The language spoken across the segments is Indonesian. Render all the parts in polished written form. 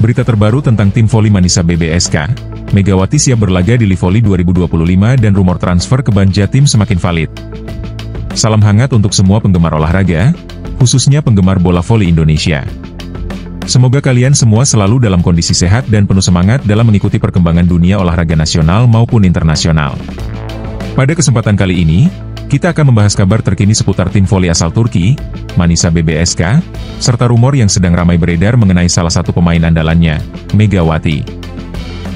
Berita terbaru tentang tim voli Manisa BBSK, Megawati siap berlaga di Livoli 2025 dan rumor transfer ke Banjatim semakin valid. Salam hangat untuk semua penggemar olahraga, khususnya penggemar bola voli Indonesia. Semoga kalian semua selalu dalam kondisi sehat dan penuh semangat dalam mengikuti perkembangan dunia olahraga nasional maupun internasional. Pada kesempatan kali ini, kita akan membahas kabar terkini seputar tim voli asal Turki, Manisa BBSK, serta rumor yang sedang ramai beredar mengenai salah satu pemain andalannya, Megawati.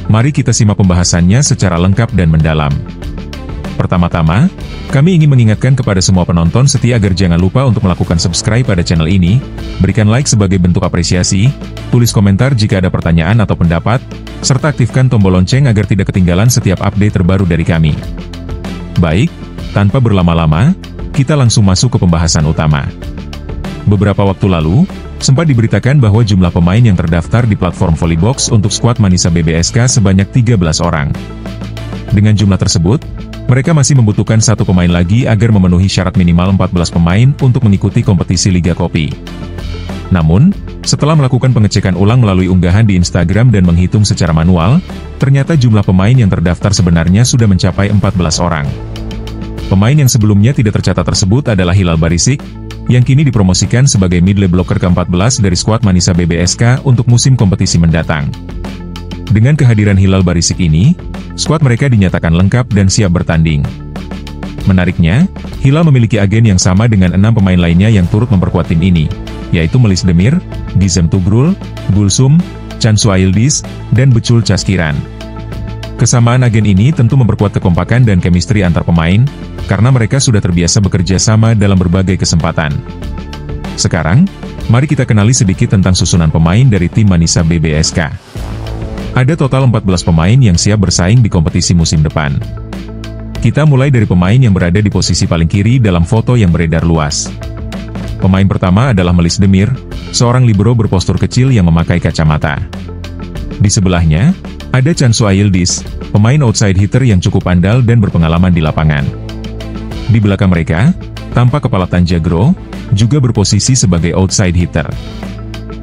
Mari kita simak pembahasannya secara lengkap dan mendalam. Pertama-tama, kami ingin mengingatkan kepada semua penonton setia agar jangan lupa untuk melakukan subscribe pada channel ini, berikan like sebagai bentuk apresiasi, tulis komentar jika ada pertanyaan atau pendapat, serta aktifkan tombol lonceng agar tidak ketinggalan setiap update terbaru dari kami. Baik, tanpa berlama-lama, kita langsung masuk ke pembahasan utama. Beberapa waktu lalu, sempat diberitakan bahwa jumlah pemain yang terdaftar di platform Volleybox untuk skuad Manisa BBSK sebanyak 13 orang. Dengan jumlah tersebut, mereka masih membutuhkan satu pemain lagi agar memenuhi syarat minimal 14 pemain untuk mengikuti kompetisi Liga Kopi. Namun, setelah melakukan pengecekan ulang melalui unggahan di Instagram dan menghitung secara manual, ternyata jumlah pemain yang terdaftar sebenarnya sudah mencapai 14 orang. Pemain yang sebelumnya tidak tercatat tersebut adalah Hilal Barisik, yang kini dipromosikan sebagai middle blocker ke-14 dari skuad Manisa BBSK untuk musim kompetisi mendatang. Dengan kehadiran Hilal Barisik ini, skuad mereka dinyatakan lengkap dan siap bertanding. Menariknya, Hilal memiliki agen yang sama dengan 6 pemain lainnya yang turut memperkuat tim ini, yaitu Melis Demir, Gizem Tugrul, Gulsum, Cansu Ayildis, dan Becul Caskiran. Kesamaan agen ini tentu memperkuat kekompakan dan chemistry antar pemain, karena mereka sudah terbiasa bekerja sama dalam berbagai kesempatan. Sekarang, mari kita kenali sedikit tentang susunan pemain dari tim Manisa BBSK. Ada total 14 pemain yang siap bersaing di kompetisi musim depan. Kita mulai dari pemain yang berada di posisi paling kiri dalam foto yang beredar luas. Pemain pertama adalah Melis Demir, seorang libero berpostur kecil yang memakai kacamata. Di sebelahnya, ada Cansu Ayildis, pemain outside hitter yang cukup andal dan berpengalaman di lapangan. Di belakang mereka, tampak kepala Tanjagro, juga berposisi sebagai outside hitter.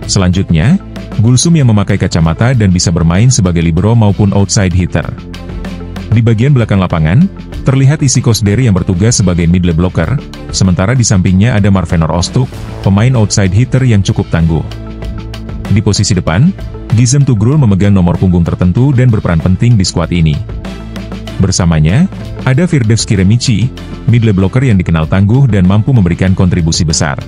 Selanjutnya, Gulsum yang memakai kacamata dan bisa bermain sebagai libero maupun outside hitter. Di bagian belakang lapangan, terlihat Isi Kosderi yang bertugas sebagai middle blocker, sementara di sampingnya ada Marvenor Ostuk, pemain outside hitter yang cukup tangguh. Di posisi depan, Gizem Tugrul memegang nomor punggung tertentu dan berperan penting di skuad ini. Bersamanya, ada Firdevs Kiremici, middle blocker yang dikenal tangguh dan mampu memberikan kontribusi besar.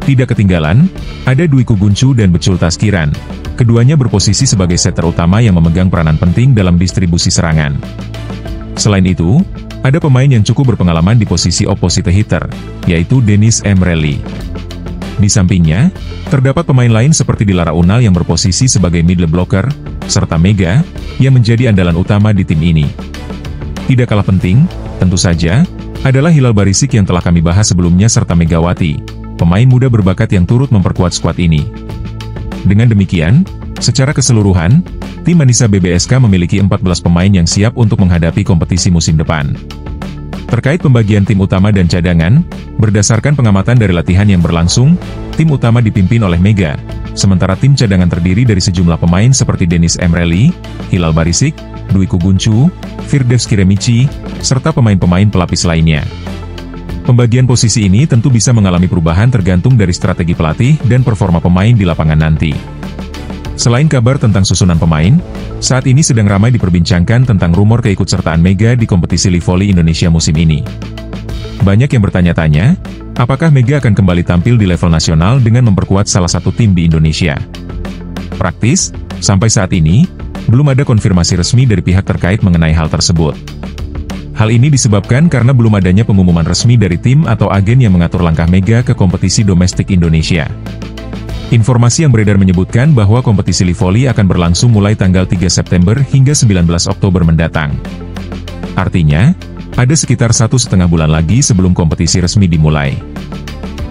Tidak ketinggalan, ada Dwi Kuguncu dan Becul Taskiran. Keduanya berposisi sebagai setter utama yang memegang peranan penting dalam distribusi serangan. Selain itu, ada pemain yang cukup berpengalaman di posisi opposite hitter, yaitu Dennis Emreli. Di sampingnya, terdapat pemain lain seperti Dilara Unal yang berposisi sebagai middle blocker, serta Mega, yang menjadi andalan utama di tim ini. Tidak kalah penting, tentu saja, adalah Hilal Barisik yang telah kami bahas sebelumnya serta Megawati, pemain muda berbakat yang turut memperkuat skuad ini. Dengan demikian, secara keseluruhan, tim Manisa BBSK memiliki 14 pemain yang siap untuk menghadapi kompetisi musim depan. Terkait pembagian tim utama dan cadangan, berdasarkan pengamatan dari latihan yang berlangsung, tim utama dipimpin oleh Mega, sementara tim cadangan terdiri dari sejumlah pemain seperti Dennis Emreli, Hilal Barisik, Dwi Kuguncu, Firdevs Kiremici, serta pemain-pemain pelapis lainnya. Pembagian posisi ini tentu bisa mengalami perubahan tergantung dari strategi pelatih dan performa pemain di lapangan nanti. Selain kabar tentang susunan pemain, saat ini sedang ramai diperbincangkan tentang rumor keikutsertaan Mega di kompetisi Livoli Indonesia musim ini. Banyak yang bertanya-tanya, apakah Mega akan kembali tampil di level nasional dengan memperkuat salah satu tim di Indonesia? Praktis, sampai saat ini, belum ada konfirmasi resmi dari pihak terkait mengenai hal tersebut. Hal ini disebabkan karena belum adanya pengumuman resmi dari tim atau agen yang mengatur langkah Mega ke kompetisi domestik Indonesia. Informasi yang beredar menyebutkan bahwa kompetisi Livoli akan berlangsung mulai tanggal 3 September hingga 19 Oktober mendatang. Artinya, ada sekitar 1,5 bulan lagi sebelum kompetisi resmi dimulai.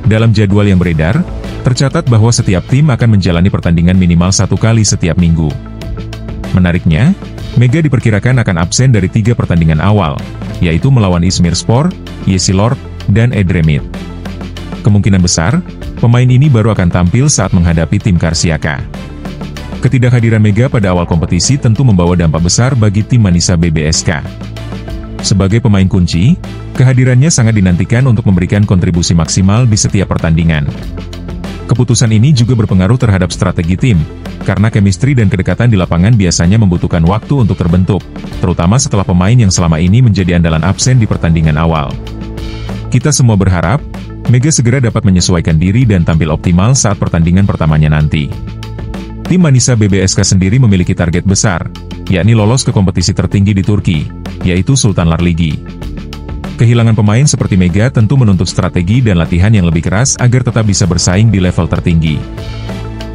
Dalam jadwal yang beredar, tercatat bahwa setiap tim akan menjalani pertandingan minimal 1 kali setiap minggu. Menariknya, Mega diperkirakan akan absen dari 3 pertandingan awal, yaitu melawan Izmirspor, Yeşilurt, dan Edremit. Kemungkinan besar, pemain ini baru akan tampil saat menghadapi tim Karşıyaka. Ketidakhadiran Mega pada awal kompetisi tentu membawa dampak besar bagi tim Manisa BBSK. Sebagai pemain kunci, kehadirannya sangat dinantikan untuk memberikan kontribusi maksimal di setiap pertandingan. Keputusan ini juga berpengaruh terhadap strategi tim, karena chemistry dan kedekatan di lapangan biasanya membutuhkan waktu untuk terbentuk, terutama setelah pemain yang selama ini menjadi andalan absen di pertandingan awal. Kita semua berharap, Mega segera dapat menyesuaikan diri dan tampil optimal saat pertandingan pertamanya nanti. Tim Manisa BBSK sendiri memiliki target besar, yakni lolos ke kompetisi tertinggi di Turki, yaitu Sultanlar Ligi. Kehilangan pemain seperti Mega tentu menuntut strategi dan latihan yang lebih keras agar tetap bisa bersaing di level tertinggi.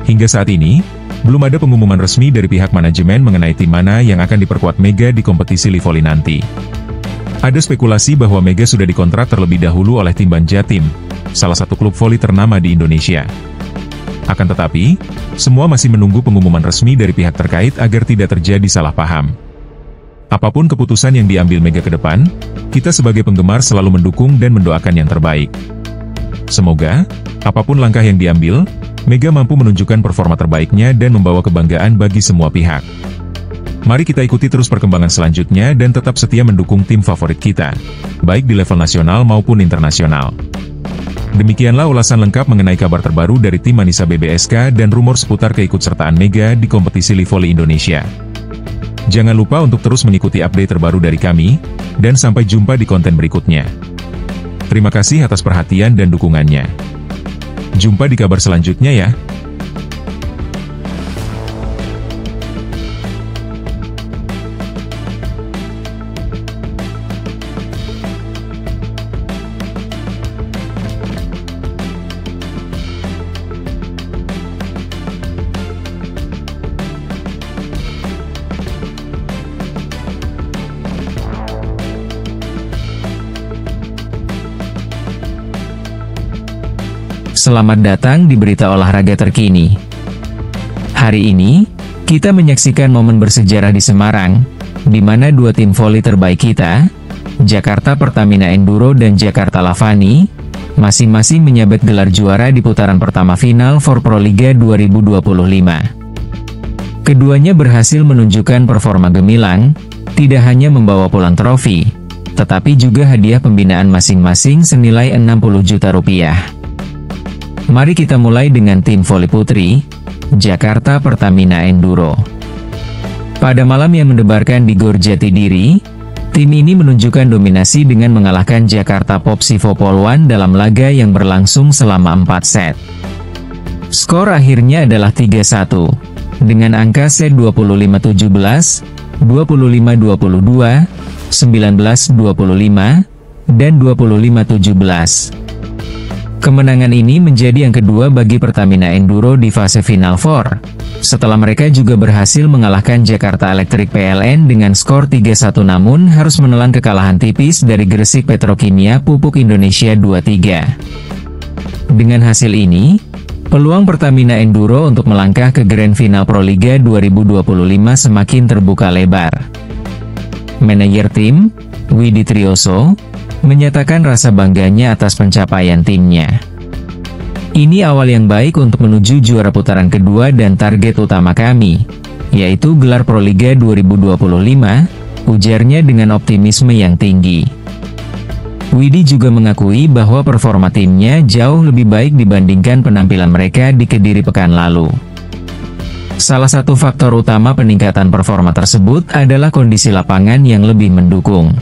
Hingga saat ini, belum ada pengumuman resmi dari pihak manajemen mengenai tim mana yang akan diperkuat Mega di kompetisi Livoli nanti. Ada spekulasi bahwa Mega sudah dikontrak terlebih dahulu oleh tim Banjatim, salah satu klub voli ternama di Indonesia. Akan tetapi, semua masih menunggu pengumuman resmi dari pihak terkait agar tidak terjadi salah paham. Apapun keputusan yang diambil Mega ke depan, kita sebagai penggemar selalu mendukung dan mendoakan yang terbaik. Semoga, apapun langkah yang diambil, Mega mampu menunjukkan performa terbaiknya dan membawa kebanggaan bagi semua pihak. Mari kita ikuti terus perkembangan selanjutnya dan tetap setia mendukung tim favorit kita, baik di level nasional maupun internasional. Demikianlah ulasan lengkap mengenai kabar terbaru dari tim Manisa BBSK dan rumor seputar keikutsertaan Mega di kompetisi Livoli Indonesia. Jangan lupa untuk terus mengikuti update terbaru dari kami, dan sampai jumpa di konten berikutnya. Terima kasih atas perhatian dan dukungannya. Jumpa di kabar selanjutnya ya. Selamat datang di berita olahraga terkini. Hari ini, kita menyaksikan momen bersejarah di Semarang, di mana dua tim voli terbaik kita, Jakarta Pertamina Enduro dan Jakarta Lavani, masing-masing menyabet gelar juara di putaran pertama final For Pro Liga 2025. Keduanya berhasil menunjukkan performa gemilang, tidak hanya membawa pulang trofi, tetapi juga hadiah pembinaan masing-masing senilai 60 juta rupiah. Mari kita mulai dengan tim voli putri, Jakarta Pertamina Enduro. Pada malam yang mendebarkan di Gor Jatidiri, tim ini menunjukkan dominasi dengan mengalahkan Jakarta Popsivo Polwan dalam laga yang berlangsung selama 4 set. Skor akhirnya adalah 3-1, dengan angka set 25-17, 25-22, 19-25, dan 25-17. Kemenangan ini menjadi yang kedua bagi Pertamina Enduro di fase final 4, setelah mereka juga berhasil mengalahkan Jakarta Electric PLN dengan skor 3-1 namun harus menelan kekalahan tipis dari Gresik Petrokimia Pupuk Indonesia 2-3. Dengan hasil ini, peluang Pertamina Enduro untuk melangkah ke Grand Final Pro Liga 2025 semakin terbuka lebar. Manajer tim, Widi Trioso, menyatakan rasa bangganya atas pencapaian timnya. Ini awal yang baik untuk menuju juara putaran kedua dan target utama kami, yaitu gelar Pro Liga 2025, ujarnya dengan optimisme yang tinggi. Widi juga mengakui bahwa performa timnya jauh lebih baik dibandingkan penampilan mereka di Kediri pekan lalu. Salah satu faktor utama peningkatan performa tersebut adalah kondisi lapangan yang lebih mendukung.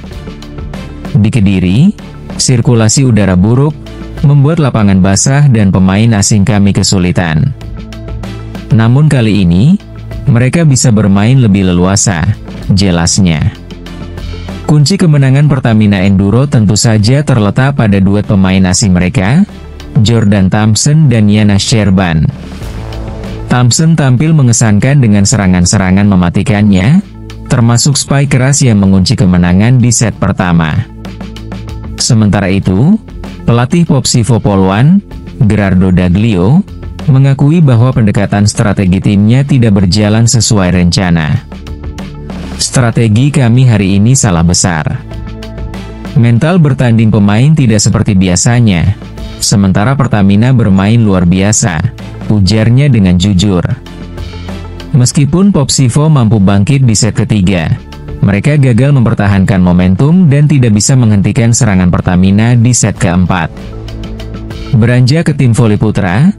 Di Kediri, sirkulasi udara buruk, membuat lapangan basah dan pemain asing kami kesulitan. Namun kali ini, mereka bisa bermain lebih leluasa, jelasnya. Kunci kemenangan Pertamina Enduro tentu saja terletak pada duet pemain asing mereka, Jordan Thompson dan Yana Sherban. Thompson tampil mengesankan dengan serangan-serangan mematikannya, termasuk spike keras yang mengunci kemenangan di set pertama. Sementara itu, pelatih Popsivo Polwan, Gerardo Daglio, mengakui bahwa pendekatan strategi timnya tidak berjalan sesuai rencana. Strategi kami hari ini salah besar. Mental bertanding pemain tidak seperti biasanya, sementara Pertamina bermain luar biasa, ujarnya dengan jujur. Meskipun Popsivo mampu bangkit di set ketiga, mereka gagal mempertahankan momentum dan tidak bisa menghentikan serangan Pertamina di set keempat. Beranjak ke tim voli putra,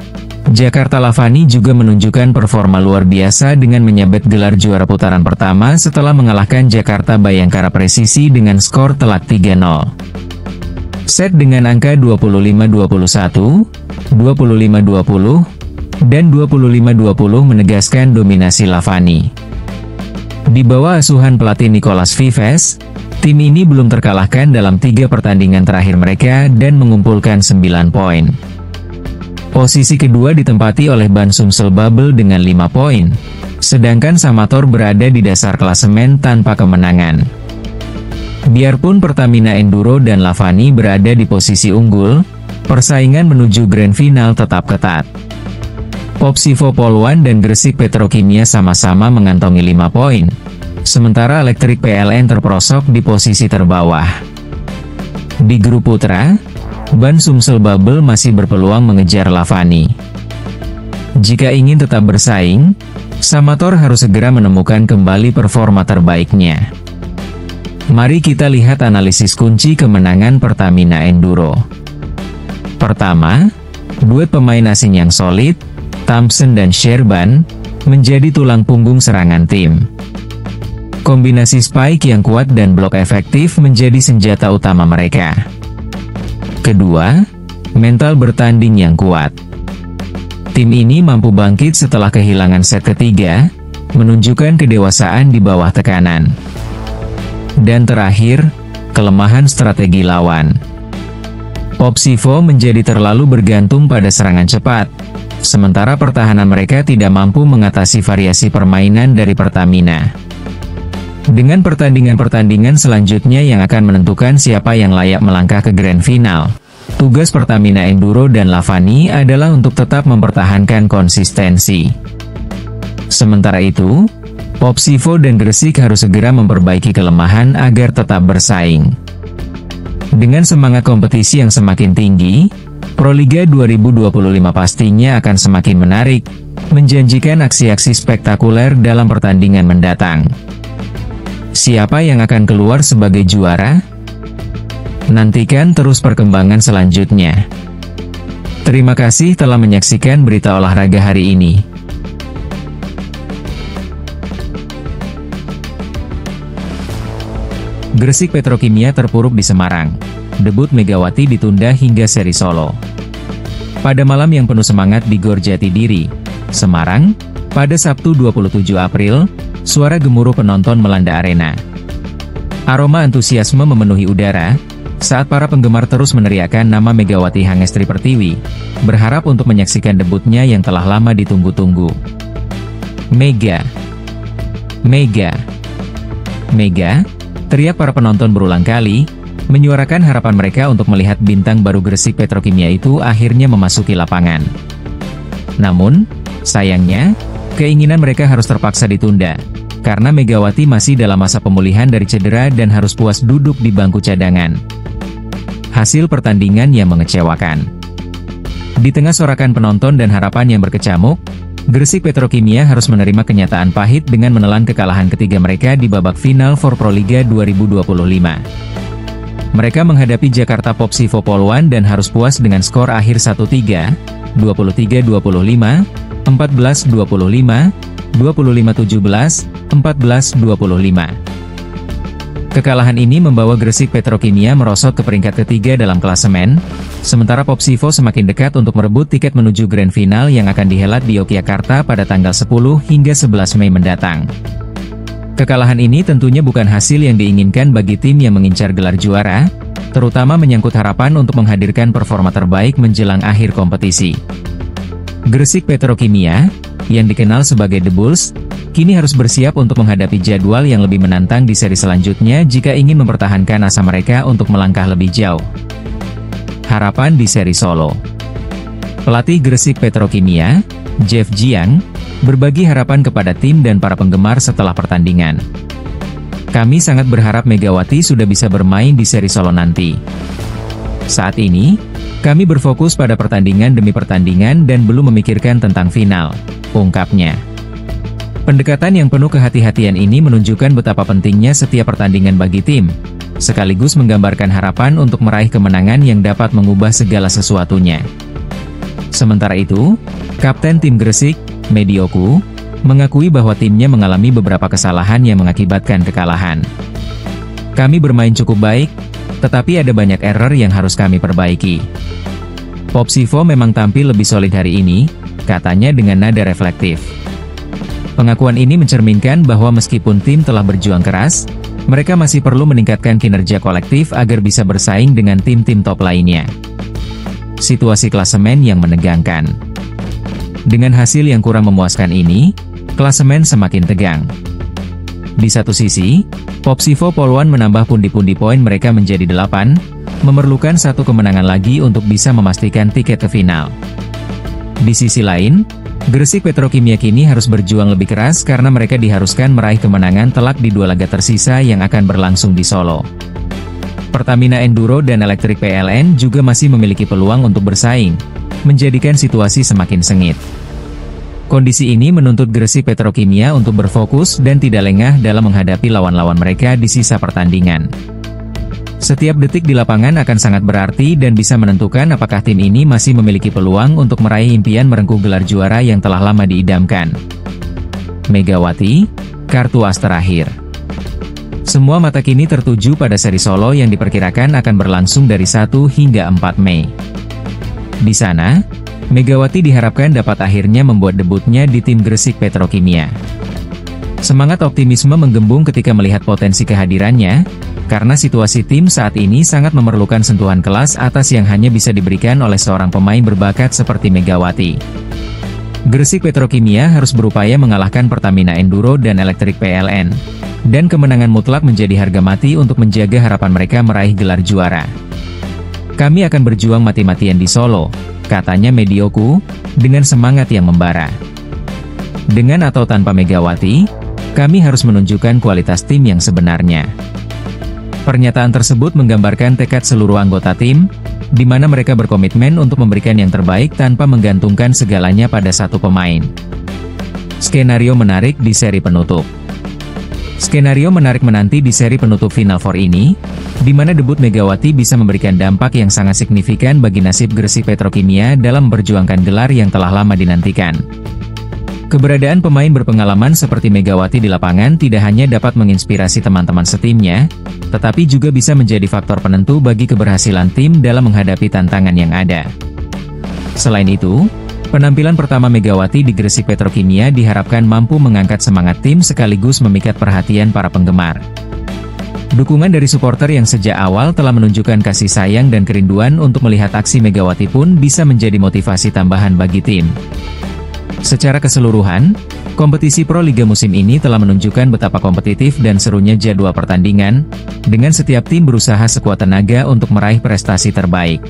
Jakarta Lavani juga menunjukkan performa luar biasa dengan menyabet gelar juara putaran pertama setelah mengalahkan Jakarta Bayangkara Presisi dengan skor telak 3-0. Set dengan angka 25-21, 25-20, dan 25-20 menegaskan dominasi Lavani. Di bawah asuhan pelatih Nicolas Vives, tim ini belum terkalahkan dalam 3 pertandingan terakhir mereka dan mengumpulkan 9 poin. Posisi kedua ditempati oleh Ban Sumsel Babel dengan 5 poin, sedangkan Samator berada di dasar klasemen tanpa kemenangan. Biarpun Pertamina Enduro dan Lavani berada di posisi unggul, persaingan menuju Grand Final tetap ketat. Popsivo Poluan dan Gresik Petrokimia sama-sama mengantongi 5 poin, sementara Elektrik PLN terperosok di posisi terbawah. Di grup putra, Ban Sumsel Babel masih berpeluang mengejar Lavani. Jika ingin tetap bersaing, Samator harus segera menemukan kembali performa terbaiknya. Mari kita lihat analisis kunci kemenangan Pertamina Enduro. Pertama, duet pemain asing yang solid, Thompson dan Sherban, menjadi tulang punggung serangan tim. Kombinasi spike yang kuat dan blok efektif menjadi senjata utama mereka. Kedua, mental bertanding yang kuat. Tim ini mampu bangkit setelah kehilangan set ketiga, menunjukkan kedewasaan di bawah tekanan. Dan terakhir, kelemahan strategi lawan. Popsivo menjadi terlalu bergantung pada serangan cepat, sementara pertahanan mereka tidak mampu mengatasi variasi permainan dari Pertamina. Dengan pertandingan-pertandingan selanjutnya yang akan menentukan siapa yang layak melangkah ke Grand Final, tugas Pertamina Enduro dan Lavani adalah untuk tetap mempertahankan konsistensi. Sementara itu, Popsivo dan Gresik harus segera memperbaiki kelemahan agar tetap bersaing. Dengan semangat kompetisi yang semakin tinggi, Proliga 2025 pastinya akan semakin menarik, menjanjikan aksi-aksi spektakuler dalam pertandingan mendatang. Siapa yang akan keluar sebagai juara? Nantikan terus perkembangan selanjutnya. Terima kasih telah menyaksikan berita olahraga hari ini. Gresik Petrokimia terpuruk di Semarang. Debut Megawati ditunda hingga seri solo. Pada malam yang penuh semangat di Gor Jatidiri, Semarang, pada Sabtu 27 April, suara gemuruh penonton melanda arena. Aroma antusiasme memenuhi udara, saat para penggemar terus meneriakkan nama Megawati Hangestri Pertiwi, berharap untuk menyaksikan debutnya yang telah lama ditunggu-tunggu. Mega, Mega, Mega, teriak para penonton berulang kali, menyuarakan harapan mereka untuk melihat bintang baru Gresik Petrokimia itu akhirnya memasuki lapangan. Namun, sayangnya, keinginan mereka harus terpaksa ditunda, karena Megawati masih dalam masa pemulihan dari cedera dan harus puas duduk di bangku cadangan. Hasil pertandingan yang mengecewakan. Di tengah sorakan penonton dan harapan yang berkecamuk, Gresik Petrokimia harus menerima kenyataan pahit dengan menelan kekalahan ketiga mereka di babak final for Proliga 2025. Mereka menghadapi Jakarta Popsivo Poluan dan harus puas dengan skor akhir 1-3, 23-25, 14-25, 25-17, 14-25. Kekalahan ini membawa Gresik Petrokimia merosot ke peringkat ketiga dalam klasemen, sementara Popsivo semakin dekat untuk merebut tiket menuju Grand Final yang akan dihelat di Yogyakarta pada tanggal 10 hingga 11 Mei mendatang. Kekalahan ini tentunya bukan hasil yang diinginkan bagi tim yang mengincar gelar juara, terutama menyangkut harapan untuk menghadirkan performa terbaik menjelang akhir kompetisi. Gresik Petrokimia, yang dikenal sebagai The Bulls, kini harus bersiap untuk menghadapi jadwal yang lebih menantang di seri selanjutnya jika ingin mempertahankan asa mereka untuk melangkah lebih jauh. Harapan di seri solo. Pelatih Gresik Petrokimia, Jeff Jiang, berbagi harapan kepada tim dan para penggemar setelah pertandingan. Kami sangat berharap Megawati sudah bisa bermain di seri solo nanti. Saat ini, kami berfokus pada pertandingan demi pertandingan dan belum memikirkan tentang final, ungkapnya. Pendekatan yang penuh kehati-hatian ini menunjukkan betapa pentingnya setiap pertandingan bagi tim, sekaligus menggambarkan harapan untuk meraih kemenangan yang dapat mengubah segala sesuatunya. Sementara itu, Kapten tim Gresik, Medioku, mengakui bahwa timnya mengalami beberapa kesalahan yang mengakibatkan kekalahan. Kami bermain cukup baik, tetapi ada banyak error yang harus kami perbaiki. Popsivo memang tampil lebih solid hari ini, katanya dengan nada reflektif. Pengakuan ini mencerminkan bahwa meskipun tim telah berjuang keras, mereka masih perlu meningkatkan kinerja kolektif agar bisa bersaing dengan tim-tim top lainnya. Situasi klasemen yang menegangkan. Dengan hasil yang kurang memuaskan ini, klasemen semakin tegang. Di satu sisi, Popsivo Poluan menambah pundi-pundi poin mereka menjadi 8, memerlukan satu kemenangan lagi untuk bisa memastikan tiket ke final. Di sisi lain, Gresik Petrokimia kini harus berjuang lebih keras karena mereka diharuskan meraih kemenangan telak di 2 laga tersisa yang akan berlangsung di Solo. Pertamina Enduro dan Elektrik PLN juga masih memiliki peluang untuk bersaing, menjadikan situasi semakin sengit. Kondisi ini menuntut Gresik Petrokimia untuk berfokus dan tidak lengah dalam menghadapi lawan-lawan mereka di sisa pertandingan. Setiap detik di lapangan akan sangat berarti dan bisa menentukan apakah tim ini masih memiliki peluang untuk meraih impian merengkuh gelar juara yang telah lama diidamkan. Megawati, kartu as terakhir. Semua mata kini tertuju pada seri Solo yang diperkirakan akan berlangsung dari 1 hingga 4 Mei. Di sana, Megawati diharapkan dapat akhirnya membuat debutnya di tim Gresik Petrokimia. Semangat optimisme menggembung ketika melihat potensi kehadirannya, karena situasi tim saat ini sangat memerlukan sentuhan kelas atas yang hanya bisa diberikan oleh seorang pemain berbakat seperti Megawati. Gresik Petrokimia harus berupaya mengalahkan Pertamina Enduro dan Elektrik PLN, dan kemenangan mutlak menjadi harga mati untuk menjaga harapan mereka meraih gelar juara. Kami akan berjuang mati-matian di Solo, katanya Medioku, dengan semangat yang membara. Dengan atau tanpa Megawati, kami harus menunjukkan kualitas tim yang sebenarnya. Pernyataan tersebut menggambarkan tekad seluruh anggota tim, di mana mereka berkomitmen untuk memberikan yang terbaik tanpa menggantungkan segalanya pada satu pemain. Skenario menarik di seri penutup. Skenario menarik menanti di seri penutup Final Four ini, di mana debut Megawati bisa memberikan dampak yang sangat signifikan bagi nasib Gresik Petrokimia dalam memperjuangkan gelar yang telah lama dinantikan. Keberadaan pemain berpengalaman seperti Megawati di lapangan tidak hanya dapat menginspirasi teman-teman setimnya, tetapi juga bisa menjadi faktor penentu bagi keberhasilan tim dalam menghadapi tantangan yang ada. Selain itu, penampilan pertama Megawati di Gresik Petrokimia diharapkan mampu mengangkat semangat tim sekaligus memikat perhatian para penggemar. Dukungan dari supporter yang sejak awal telah menunjukkan kasih sayang dan kerinduan untuk melihat aksi Megawati pun bisa menjadi motivasi tambahan bagi tim. Secara keseluruhan, kompetisi Pro Liga musim ini telah menunjukkan betapa kompetitif dan serunya jadwal pertandingan, dengan setiap tim berusaha sekuat tenaga untuk meraih prestasi terbaik.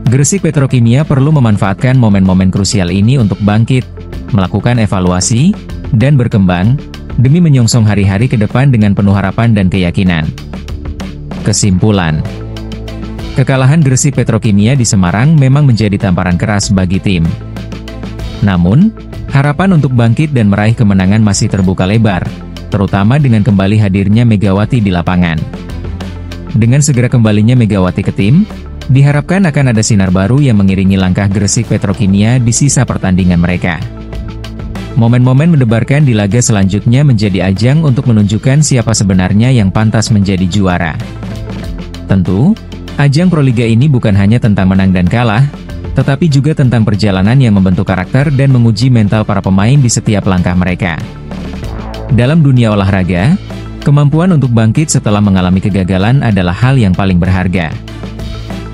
Gresik Petrokimia perlu memanfaatkan momen-momen krusial ini untuk bangkit, melakukan evaluasi, dan berkembang, demi menyongsong hari-hari ke depan dengan penuh harapan dan keyakinan. Kesimpulan: kekalahan Gresik Petrokimia di Semarang memang menjadi tamparan keras bagi tim. Namun, harapan untuk bangkit dan meraih kemenangan masih terbuka lebar, terutama dengan kembali hadirnya Megawati di lapangan. Dengan segera kembalinya Megawati ke tim, diharapkan akan ada sinar baru yang mengiringi langkah Gresik Petrokimia di sisa pertandingan mereka. Momen-momen mendebarkan di laga selanjutnya menjadi ajang untuk menunjukkan siapa sebenarnya yang pantas menjadi juara. Tentu, ajang Pro Liga ini bukan hanya tentang menang dan kalah, tetapi juga tentang perjalanan yang membentuk karakter dan menguji mental para pemain di setiap langkah mereka. Dalam dunia olahraga, kemampuan untuk bangkit setelah mengalami kegagalan adalah hal yang paling berharga.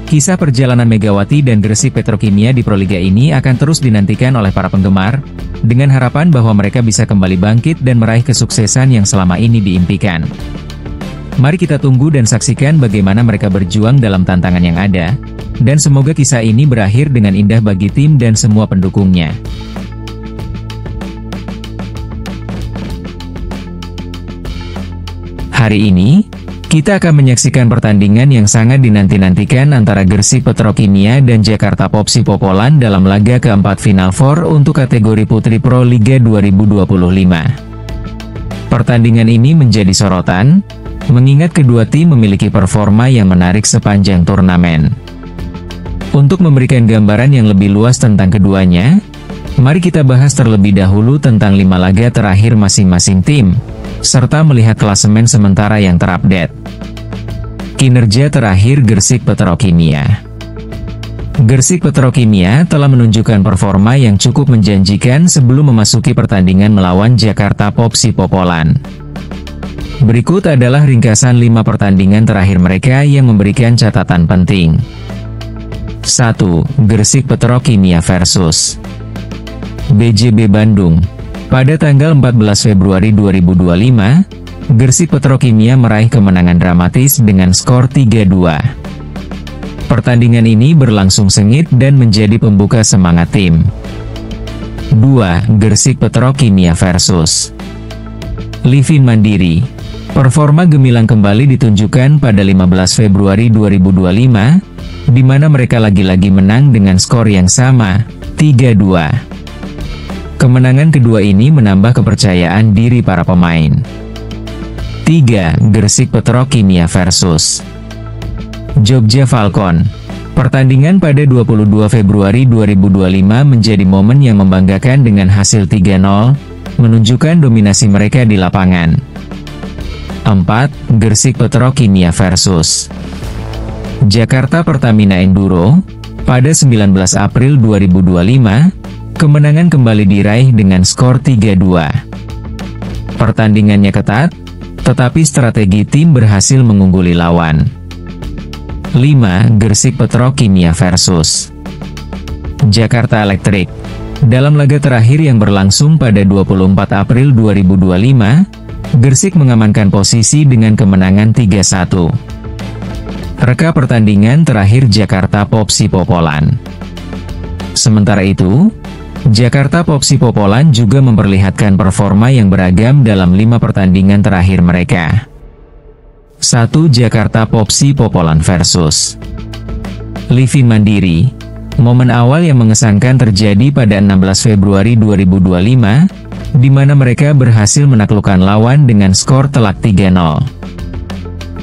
Kisah perjalanan Megawati dan Gresik Petrokimia di Pro Liga ini akan terus dinantikan oleh para penggemar, dengan harapan bahwa mereka bisa kembali bangkit dan meraih kesuksesan yang selama ini diimpikan. Mari kita tunggu dan saksikan bagaimana mereka berjuang dalam tantangan yang ada, dan semoga kisah ini berakhir dengan indah bagi tim dan semua pendukungnya. Hari ini, Kita akan menyaksikan pertandingan yang sangat dinanti-nantikan antara Gresik Petrokimia dan Jakarta Popsi Popolan dalam laga keempat Final Four untuk kategori Putri Pro Liga 2025. Pertandingan ini menjadi sorotan, mengingat kedua tim memiliki performa yang menarik sepanjang turnamen. Untuk memberikan gambaran yang lebih luas tentang keduanya, mari kita bahas terlebih dahulu tentang 5 laga terakhir masing-masing tim, serta melihat klasemen sementara yang terupdate. Kinerja terakhir Gresik Petrokimia. Gresik Petrokimia telah menunjukkan performa yang cukup menjanjikan sebelum memasuki pertandingan melawan Jakarta Popsi Popolan. Berikut adalah ringkasan 5 pertandingan terakhir mereka yang memberikan catatan penting. 1. Gresik Petrokimia vs BJB Bandung. Pada tanggal 14 Februari 2025, Gresik Petrokimia meraih kemenangan dramatis dengan skor 3-2. Pertandingan ini berlangsung sengit dan menjadi pembuka semangat tim. 2. Gresik Petrokimia vs Livin Mandiri. Performa gemilang kembali ditunjukkan pada 15 Februari 2025, di mana mereka lagi-lagi menang dengan skor yang sama, 3-2. Kemenangan kedua ini menambah kepercayaan diri para pemain. 3. Gresik Petrokimia vs Jogja Falcon. Pertandingan pada 22 Februari 2025 menjadi momen yang membanggakan dengan hasil 3-0, menunjukkan dominasi mereka di lapangan. 4. Gresik Petrokimia vs Jakarta Pertamina Enduro. Pada 19 April 2025, kemenangan kembali diraih dengan skor 3-2. Pertandingannya ketat, tetapi strategi tim berhasil mengungguli lawan. 5. Gresik Petrokimia vs Jakarta Electric. Dalam laga terakhir yang berlangsung pada 24 April 2025, Gresik mengamankan posisi dengan kemenangan 3-1. Reka pertandingan terakhir Jakarta Popsi Popolan. Sementara itu, Jakarta Popsi Popolan juga memperlihatkan performa yang beragam dalam 5 pertandingan terakhir mereka. 1. Jakarta Popsi Popolan vs Livin Mandiri. Momen awal yang mengesankan terjadi pada 16 Februari 2025, di mana mereka berhasil menaklukkan lawan dengan skor telak 3-0.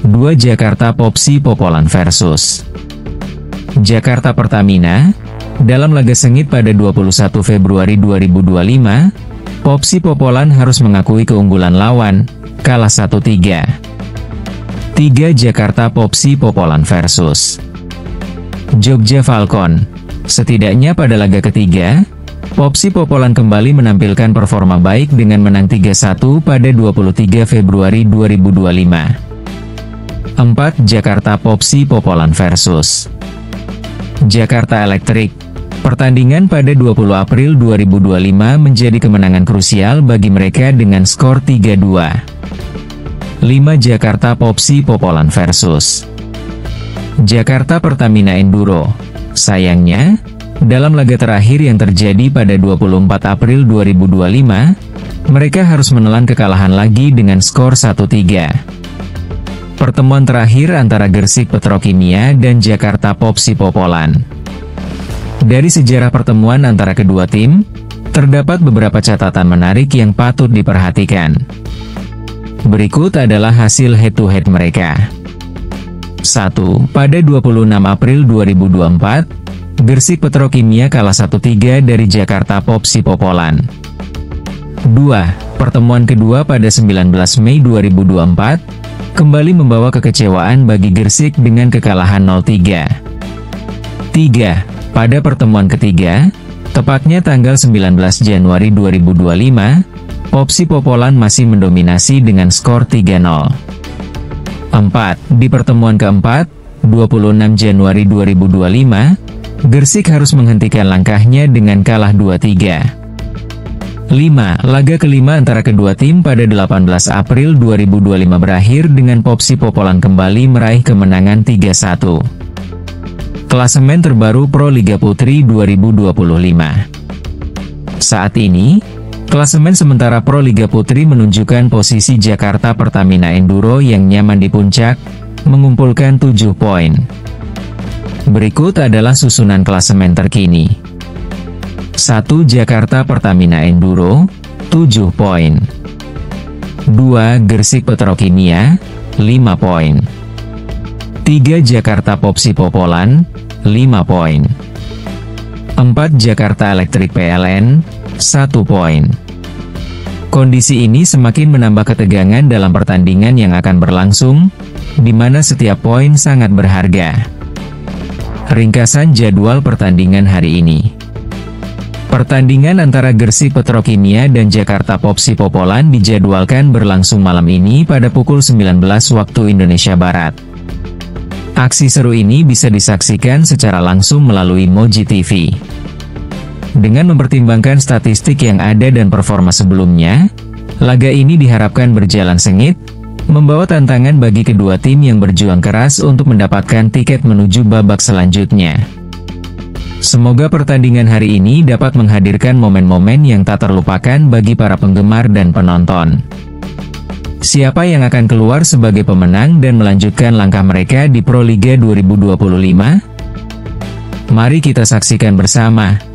2. Jakarta Popsi Popolan vs Jakarta Pertamina. Dalam laga sengit pada 21 Februari 2025, Popsi Popolan harus mengakui keunggulan lawan, kalah 1-3. 3. Jakarta Popsi Popolan vs Jogja Falcon. Setidaknya pada laga ketiga, Popsi Popolan kembali menampilkan performa baik dengan menang 3-1 pada 23 Februari 2025. 4. Jakarta Popsi Popolan vs Jakarta Electric. Pertandingan pada 20 April 2025 menjadi kemenangan krusial bagi mereka dengan skor 3-2. 5. Jakarta Popsi Popolan vs Jakarta Pertamina Enduro. Sayangnya, dalam laga terakhir yang terjadi pada 24 April 2025, mereka harus menelan kekalahan lagi dengan skor 1-3. Pertemuan terakhir antara Gresik Petrokimia dan Jakarta Popsi Popolan. Dari sejarah pertemuan antara kedua tim, terdapat beberapa catatan menarik yang patut diperhatikan. Berikut adalah hasil head-to-head mereka. 1. Pada 26 April 2024, Gresik Petrokimia kalah 1-3 dari Jakarta Popsi Popolan. 2. Pertemuan kedua pada 19 Mei 2024, kembali membawa kekecewaan bagi Gresik dengan kekalahan 0-3. 3. Pada pertemuan ketiga, tepatnya tanggal 19 Januari 2025, Popsi Popolan masih mendominasi dengan skor 3-0. 4. Di pertemuan keempat, 26 Januari 2025, Gresik harus menghentikan langkahnya dengan kalah 2-3. 5. Laga kelima antara kedua tim pada 18 April 2025 berakhir dengan Popsi Popolan kembali meraih kemenangan 3-1. Klasemen terbaru Pro Liga Putri 2025. Saat ini, Klasemen sementara Pro Liga Putri menunjukkan posisi Jakarta Pertamina Enduro yang nyaman di puncak, mengumpulkan 7 poin. Berikut adalah susunan klasemen terkini. 1. Jakarta Pertamina Enduro, 7 poin. 2. Gresik Petrokimia, 5 poin. 3. Jakarta Popsi Popolan, 5 poin. 4. Jakarta Elektrik PLN, 1 poin. Kondisi ini semakin menambah ketegangan dalam pertandingan yang akan berlangsung, di mana setiap poin sangat berharga. Ringkasan jadwal pertandingan hari ini. Pertandingan antara Gresik Petrokimia dan Jakarta Popsi Popolan dijadwalkan berlangsung malam ini pada pukul 19 waktu Indonesia Barat. Aksi seru ini bisa disaksikan secara langsung melalui Moji TV. Dengan mempertimbangkan statistik yang ada dan performa sebelumnya, laga ini diharapkan berjalan sengit, membawa tantangan bagi kedua tim yang berjuang keras untuk mendapatkan tiket menuju babak selanjutnya. Semoga pertandingan hari ini dapat menghadirkan momen-momen yang tak terlupakan bagi para penggemar dan penonton. Siapa yang akan keluar sebagai pemenang dan melanjutkan langkah mereka di Pro Liga 2025? Mari kita saksikan bersama.